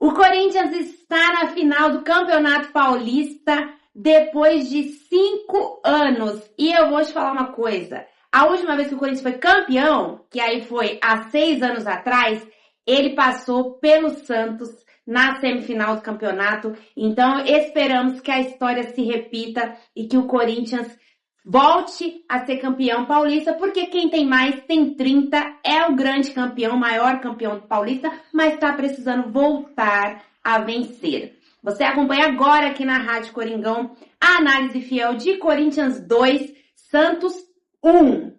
O Corinthians está na final do Campeonato Paulista depois de 5 anos. E eu vou te falar uma coisa. A última vez que o Corinthians foi campeão, que aí foi há 6 anos atrás, ele passou pelo Santos na semifinal do campeonato. Então esperamos que a história se repita e que o Corinthians volte a ser campeão paulista, porque quem tem mais tem 30, é o grande campeão, maior campeão paulista, mas está precisando voltar a vencer. Você acompanha agora aqui na Rádio Coringão a análise fiel de Corinthians 2, Santos 1.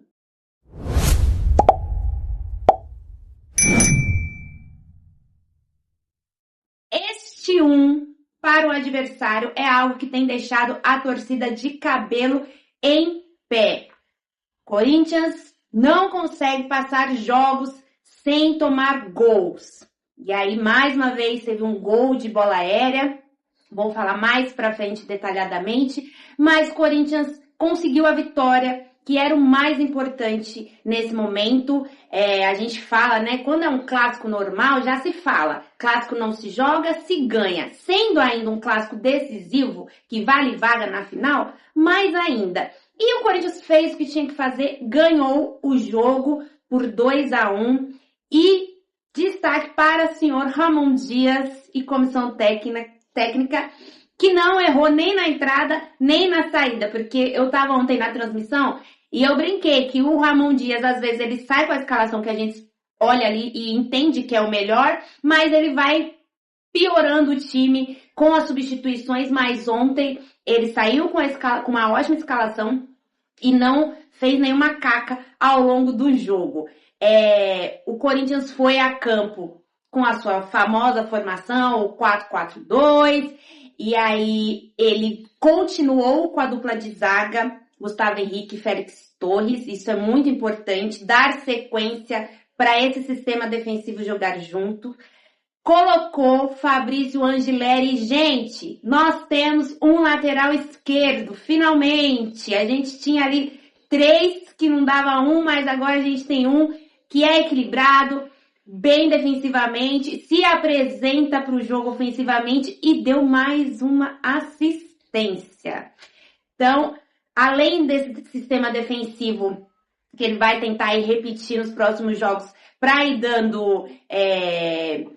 Este 1 para o adversário é algo que tem deixado a torcida de cabelo em pé. Corinthians não consegue passar jogos sem tomar gols. E aí, mais uma vez, teve um gol de bola aérea. Vou falar mais pra frente detalhadamente. Mas o Corinthians conseguiu a vitória, que era o mais importante nesse momento. A gente fala, né? Quando é um clássico normal, já se fala. Clássico não se joga, se ganha. Sendo ainda um clássico decisivo, que vale vaga na final, mais ainda. E o Corinthians fez o que tinha que fazer, ganhou o jogo por 2-1. E destaque para o senhor Ramon Dias e comissão técnica, que não errou nem na entrada, nem na saída. Porque eu estava ontem na transmissão e eu brinquei que o Ramon Dias, às vezes, ele sai com a escalação que a gente olha ali e entende que é o melhor, mas ele vai piorando o time com as substituições. Mas ontem ele saiu com uma ótima escalação e não fez nenhuma caca ao longo do jogo. O Corinthians foi a campo com a sua famosa formação, o 4-4-2, e aí ele continuou com a dupla de zaga, Gustavo Henrique e Félix Torres. Isso é muito importante, dar sequência para esse sistema defensivo jogar junto. Colocou Fabrício Angileri. Gente, nós temos um lateral esquerdo, finalmente. A gente tinha ali 3 que não dava um, mas agora a gente tem um que é equilibrado, bem defensivamente, se apresenta para o jogo ofensivamente e deu mais uma assistência. Então, além desse sistema defensivo que ele vai tentar ir repetir nos próximos jogos para ir dando,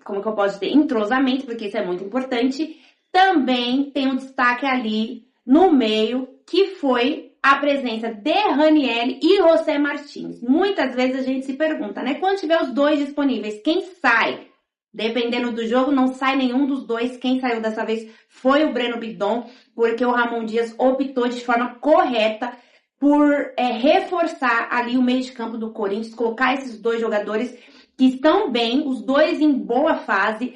como que eu posso dizer, entrosamento, porque isso é muito importante, também tem um destaque ali no meio, que foi a presença de Ranieri e José Martins. Muitas vezes a gente se pergunta, né? Quando tiver os dois disponíveis, quem sai? Dependendo do jogo, não sai nenhum dos dois. Quem saiu dessa vez foi o Breno Bidon, porque o Ramon Dias optou de forma correta por reforçar ali o meio de campo do Corinthians, colocar esses dois jogadores que estão bem, os dois em boa fase.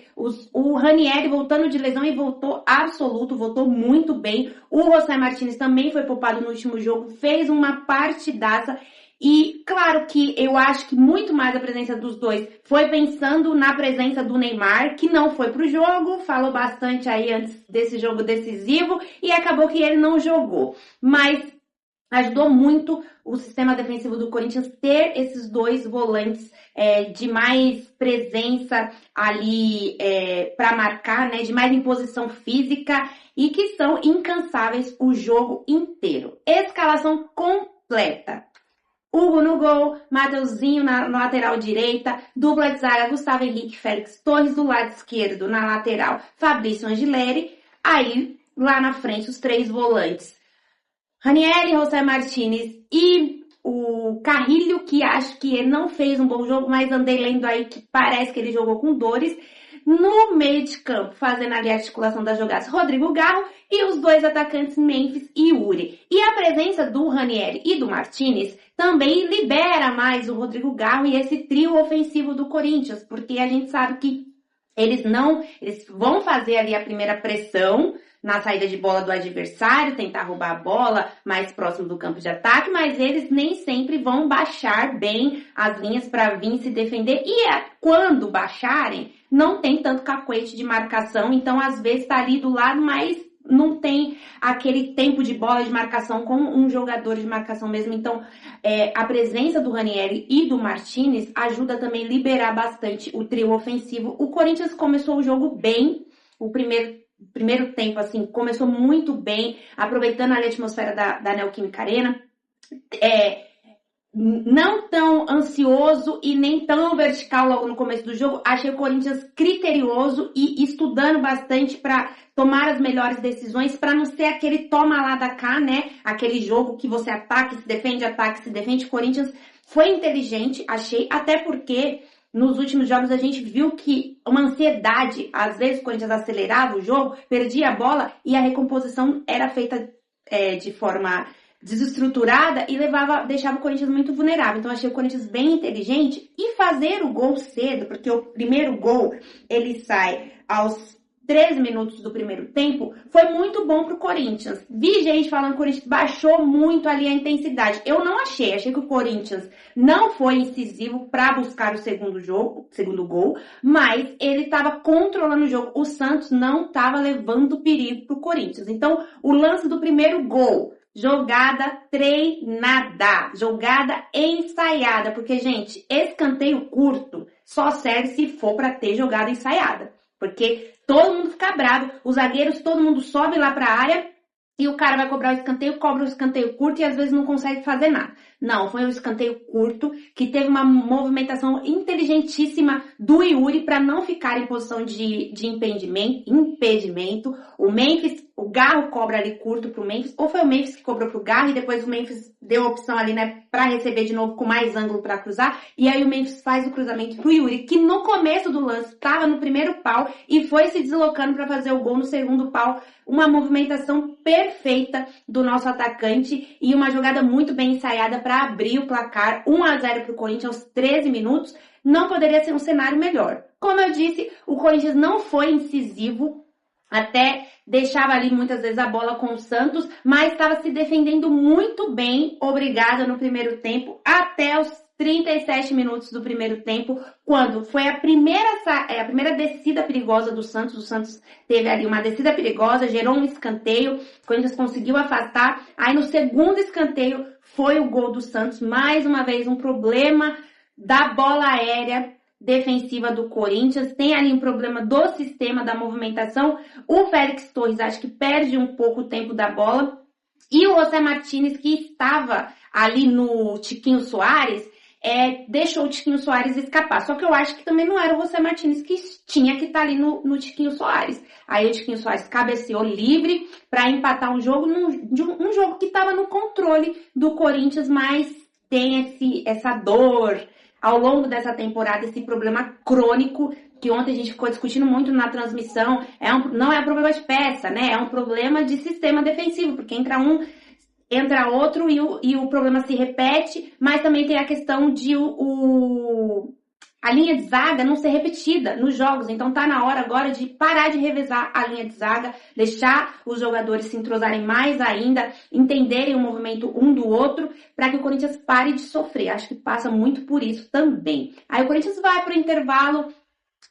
O Ranieri voltando de lesão e voltou absoluto, voltou muito bem. O José Martins também foi poupado no último jogo, fez uma partidaça. E claro que eu acho que muito mais a presença dos dois foi pensando na presença do Neymar, que não foi pro jogo, falou bastante aí antes desse jogo decisivo e acabou que ele não jogou. Mas ajudou muito o sistema defensivo do Corinthians ter esses dois volantes de mais presença ali para marcar, né, de mais imposição física e que são incansáveis o jogo inteiro. Escalação completa. Hugo no gol, Mateuzinho na lateral direita, dupla de zaga Gustavo Henrique, Félix Torres do lado esquerdo, na lateral Fabrício Angileri, aí lá na frente os 3 volantes. Ranieri, José Martins e o Carrilho, que acho que ele não fez um bom jogo, mas andei lendo aí que parece que ele jogou com dores. No meio de campo, fazendo ali a articulação das jogadas, Rodrigo Garro e os 2 atacantes Memphis e Yuri. E a presença do Ranieri e do Martins também libera mais o Rodrigo Garro e esse trio ofensivo do Corinthians, porque a gente sabe que eles vão fazer ali a primeira pressão na saída de bola do adversário, tentar roubar a bola mais próximo do campo de ataque, mas eles nem sempre vão baixar bem as linhas para vir se defender. E quando baixarem, não tem tanto cacuete de marcação, então às vezes está ali do lado mais não tem aquele tempo de bola de marcação com um jogador de marcação mesmo. Então, a presença do Ranieri e do Martinez ajuda também a liberar bastante o trio ofensivo. O Corinthians começou o jogo bem, o primeiro tempo, assim, começou muito bem, aproveitando ali a atmosfera da Neoquímica Arena. Não tão ansioso e nem tão vertical logo no começo do jogo. Achei o Corinthians criterioso e estudando bastante para tomar as melhores decisões, para não ser aquele toma lá da cá, né? Aquele jogo que você ataca e se defende. O Corinthians foi inteligente, achei, até porque nos últimos jogos a gente viu que uma ansiedade, às vezes o Corinthians acelerava o jogo, perdia a bola e a recomposição era feita de forma desestruturada e deixava o Corinthians muito vulnerável. Então, achei o Corinthians bem inteligente e fazer o gol cedo, porque o primeiro gol, ele sai aos 13 minutos do primeiro tempo, foi muito bom pro Corinthians. Vi gente falando que o Corinthians baixou muito ali a intensidade. Eu não achei que o Corinthians não foi incisivo para buscar o segundo gol, mas ele estava controlando o jogo. O Santos não estava levando perigo pro Corinthians. Então, o lance do primeiro gol, jogada treinada, jogada ensaiada, porque, gente, escanteio curto só serve se for para ter jogada ensaiada, porque todo mundo fica bravo, os zagueiros, todo mundo sobe lá para a área e o cara vai cobrar o escanteio, cobra o escanteio curto e às vezes não consegue fazer nada. Não, foi um escanteio curto que teve uma movimentação inteligentíssima do Yuri para não ficar em posição de impedimento. O Garro cobra ali curto pro Memphis, ou foi o Memphis que cobrou pro Garro e depois o Memphis deu a opção ali, né, para receber de novo com mais ângulo para cruzar, e aí o Memphis faz o cruzamento pro Yuri, que no começo do lance estava no primeiro pau e foi se deslocando para fazer o gol no segundo pau. Uma movimentação perfeita do nosso atacante e uma jogada muito bem ensaiada para abrir o placar. 1-0 pro Corinthians aos 13 minutos. Não poderia ser um cenário melhor. Como eu disse, o Corinthians não foi incisivo, até deixava ali muitas vezes a bola com o Santos, mas estava se defendendo muito bem, obrigada, no primeiro tempo, até os 37 minutos do primeiro tempo, quando foi a primeira descida perigosa do Santos. O Santos teve ali uma descida perigosa, gerou um escanteio, o Corinthians conseguiu afastar. Aí no segundo escanteio foi o gol do Santos, mais uma vez um problema da bola aérea defensiva do Corinthians, tem ali um problema do sistema da movimentação. O Félix Torres acho que perde um pouco o tempo da bola, e o José Martinez, que estava ali no Tiquinho Soares, deixou o Tiquinho Soares escapar. Só que eu acho que também não era o José Martinez que tinha que estar ali no Tiquinho Soares. Aí o Tiquinho Soares cabeceou livre para empatar um jogo, um jogo que estava no controle do Corinthians, mas tem essa dor ao longo dessa temporada, esse problema crônico, que ontem a gente ficou discutindo muito na transmissão. Não é um problema de peça, né? É um problema de sistema defensivo, porque entra um, entra outro e o problema se repete, mas também tem a questão de a linha de zaga não ser repetida nos jogos. Então tá na hora agora de parar de revezar a linha de zaga, deixar os jogadores se entrosarem mais ainda, entenderem o movimento um do outro, para que o Corinthians pare de sofrer. Acho que passa muito por isso também. Aí o Corinthians vai pro intervalo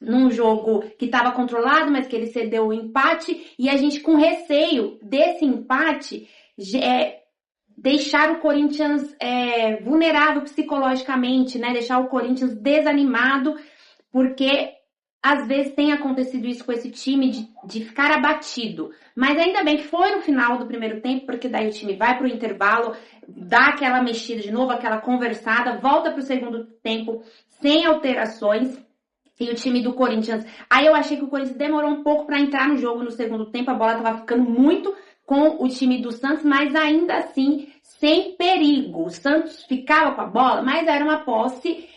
num jogo que estava controlado, mas que ele cedeu o empate, e a gente, com receio desse empate, deixar o Corinthians vulnerável psicologicamente, né? Deixar o Corinthians desanimado, porque às vezes tem acontecido isso com esse time de ficar abatido. Mas ainda bem que foi no final do primeiro tempo, porque daí o time vai para o intervalo, dá aquela mexida de novo, aquela conversada, volta para o segundo tempo sem alterações. E o time do Corinthians... Aí eu achei que o Corinthians demorou um pouco para entrar no jogo no segundo tempo, a bola estava ficando muito com o time do Santos, mas ainda assim sem perigo. O Santos ficava com a bola, mas era uma posse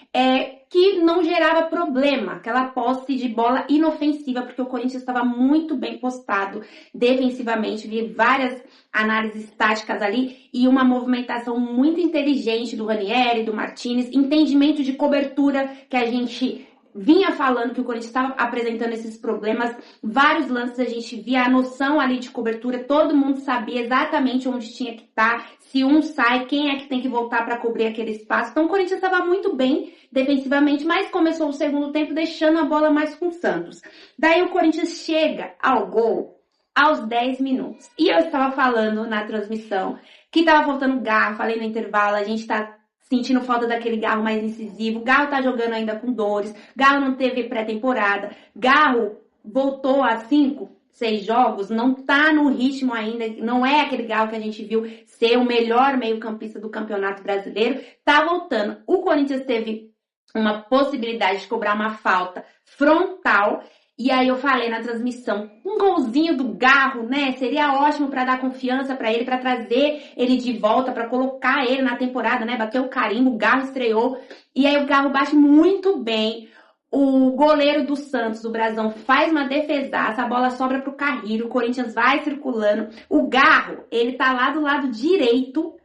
que não gerava problema, aquela posse de bola inofensiva, porque o Corinthians estava muito bem postado defensivamente. Vi várias análises táticas ali e uma movimentação muito inteligente do Ranieri, do Martinez, entendimento de cobertura que a gente vinha falando que o Corinthians estava apresentando esses problemas. Vários lances a gente via a noção ali de cobertura, todo mundo sabia exatamente onde tinha que estar, se um sai, quem é que tem que voltar para cobrir aquele espaço. Então o Corinthians estava muito bem defensivamente, mas começou o segundo tempo deixando a bola mais com o Santos. Daí o Corinthians chega ao gol aos 10 minutos. E eu estava falando na transmissão que estava faltando garro, falei no intervalo, a gente tá sentindo falta daquele Garro mais incisivo, Garro tá jogando ainda com dores, Garro não teve pré-temporada, Garro voltou a 6 jogos, não tá no ritmo ainda, não é aquele Garro que a gente viu ser o melhor meio-campista do Campeonato Brasileiro, tá voltando. O Corinthians teve uma possibilidade de cobrar uma falta frontal, e aí eu falei na transmissão, um golzinho do Garro, né, seria ótimo para dar confiança para ele, para trazer ele de volta, para colocar ele na temporada, né, bater o carimbo, o Garro estreou, e aí o Garro bate muito bem. O goleiro do Santos, do Brasão, faz uma defesaça, a bola sobra pro Carrilho, o Corinthians vai circulando. O Garro, ele tá lá do lado direito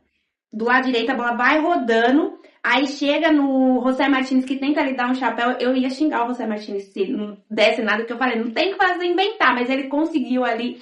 a bola vai rodando, aí chega no José Martins que tenta lhe dar um chapéu. Eu ia xingar o José Martins se não desse nada, que eu falei, não tem que fazer inventar, mas ele conseguiu ali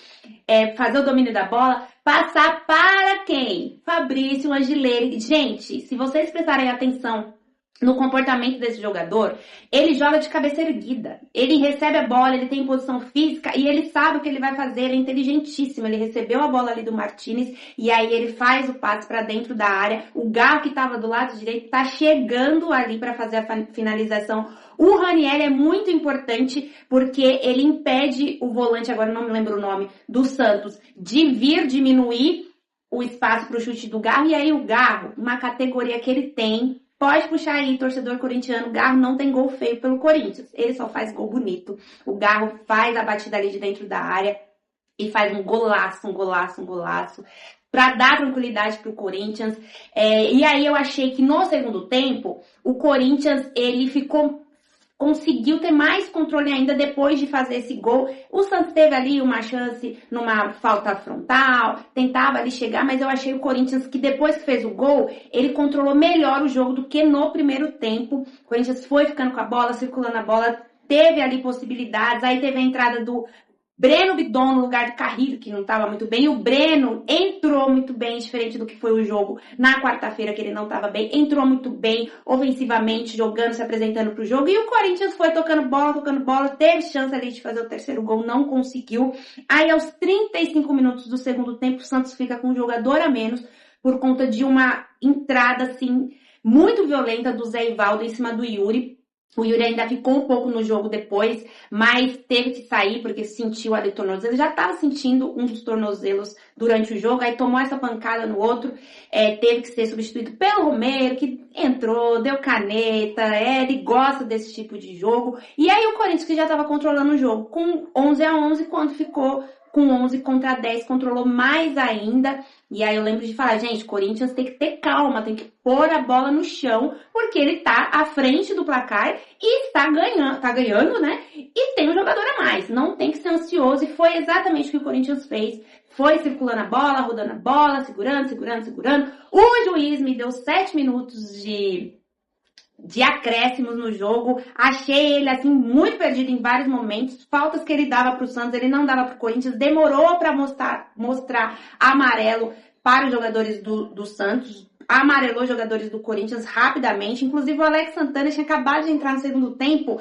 fazer o domínio da bola, passar para quem? Fabrício Angileri. Gente, se vocês prestarem atenção no comportamento desse jogador, ele joga de cabeça erguida, ele recebe a bola, ele tem posição física e ele sabe o que ele vai fazer, ele é inteligentíssimo, ele recebeu a bola ali do Martínez e aí ele faz o passe para dentro da área, o Garro que estava do lado direito tá chegando ali para fazer a finalização. O Ranieri é muito importante porque ele impede o volante, agora não me lembro o nome, do Santos, de vir diminuir o espaço para o chute do Garro, e aí o Garro, uma categoria que ele tem, pode puxar aí, torcedor corintiano, o Garro não tem gol feio pelo Corinthians, ele só faz gol bonito. O Garro faz a batida ali de dentro da área e faz um golaço, para dar tranquilidade pro Corinthians. E aí eu achei que no segundo tempo, o Corinthians, ele conseguiu ter mais controle ainda depois de fazer esse gol. O Santos teve ali uma chance numa falta frontal, tentava ali chegar, mas eu achei o Corinthians que depois que fez o gol, ele controlou melhor o jogo do que no primeiro tempo. O Corinthians foi ficando com a bola, circulando a bola, teve ali possibilidades, aí teve a entrada do Breno Bidon no lugar do Carrilho, que não estava muito bem. O Breno entrou muito bem, diferente do que foi o jogo na quarta-feira, que ele não estava bem. Entrou muito bem, ofensivamente, jogando, se apresentando para o jogo. E o Corinthians foi tocando bola, teve chance ali de fazer o terceiro gol, não conseguiu. Aí, aos 35 minutos do segundo tempo, o Santos fica com um jogador a menos, por conta de uma entrada, assim, muito violenta do Zé Ivaldo em cima do Yuri. O Yuri ainda ficou um pouco no jogo depois, mas teve que sair porque sentiu ali o tornozelo. Ele já estava sentindo um dos tornozelos durante o jogo, aí tomou essa pancada no outro, teve que ser substituído pelo Romero, que entrou, deu caneta, ele gosta desse tipo de jogo. E aí o Corinthians, que já estava controlando o jogo com 11-11, quando ficou com 11 contra 10, controlou mais ainda. E aí eu lembro de falar, gente, o Corinthians tem que ter calma, tem que pôr a bola no chão, porque ele tá à frente do placar e tá ganhando, né? E tem um jogador a mais, não tem que ser ansioso, e foi exatamente o que o Corinthians fez. Foi circulando a bola, rodando a bola, segurando. O juiz me deu 7 minutos de acréscimos no jogo, achei ele assim muito perdido em vários momentos, faltas que ele dava para o Santos, ele não dava para o Corinthians, demorou para mostrar amarelo para os jogadores do Santos, amarelou os jogadores do Corinthians rapidamente, inclusive o Alex Santana tinha acabado de entrar no segundo tempo,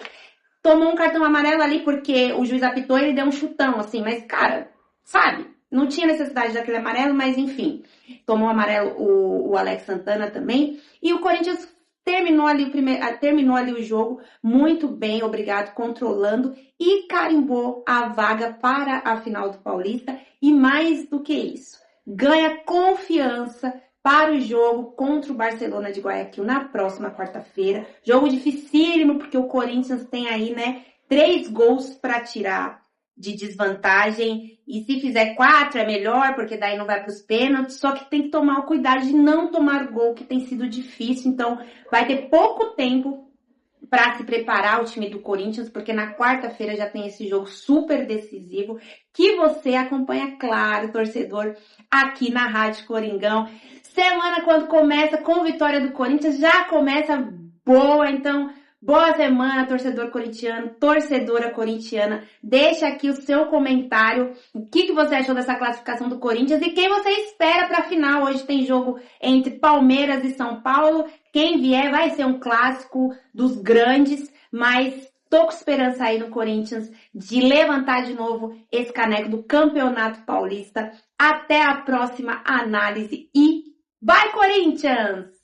tomou um cartão amarelo ali porque o juiz apitou e ele deu um chutão assim, mas cara, sabe, não tinha necessidade daquele amarelo, mas enfim, tomou amarelo o Alex Santana também, e o Corinthians terminou ali o jogo muito bem, obrigado, controlando, e carimbou a vaga para a final do Paulista. E mais do que isso, ganha confiança para o jogo contra o Barcelona de Guayaquil na próxima quarta-feira. Jogo dificílimo, porque o Corinthians tem aí, né, 3 gols para tirar de desvantagem, e se fizer 4 é melhor, porque daí não vai para os pênaltis, só que tem que tomar o cuidado de não tomar gol, que tem sido difícil, então vai ter pouco tempo para se preparar o time do Corinthians, porque na quarta-feira já tem esse jogo super decisivo, que você acompanha, claro, torcedor, aqui na Rádio Coringão. Semana, quando começa com vitória do Corinthians, já começa boa, então boa semana, torcedor corintiano, torcedora corintiana. Deixa aqui o seu comentário, o que você achou dessa classificação do Corinthians e quem você espera para a final. Hoje tem jogo entre Palmeiras e São Paulo. Quem vier vai ser um clássico dos grandes, mas Tô com esperança aí no Corinthians de levantar de novo esse caneco do Campeonato Paulista. Até a próxima análise e vai, Corinthians!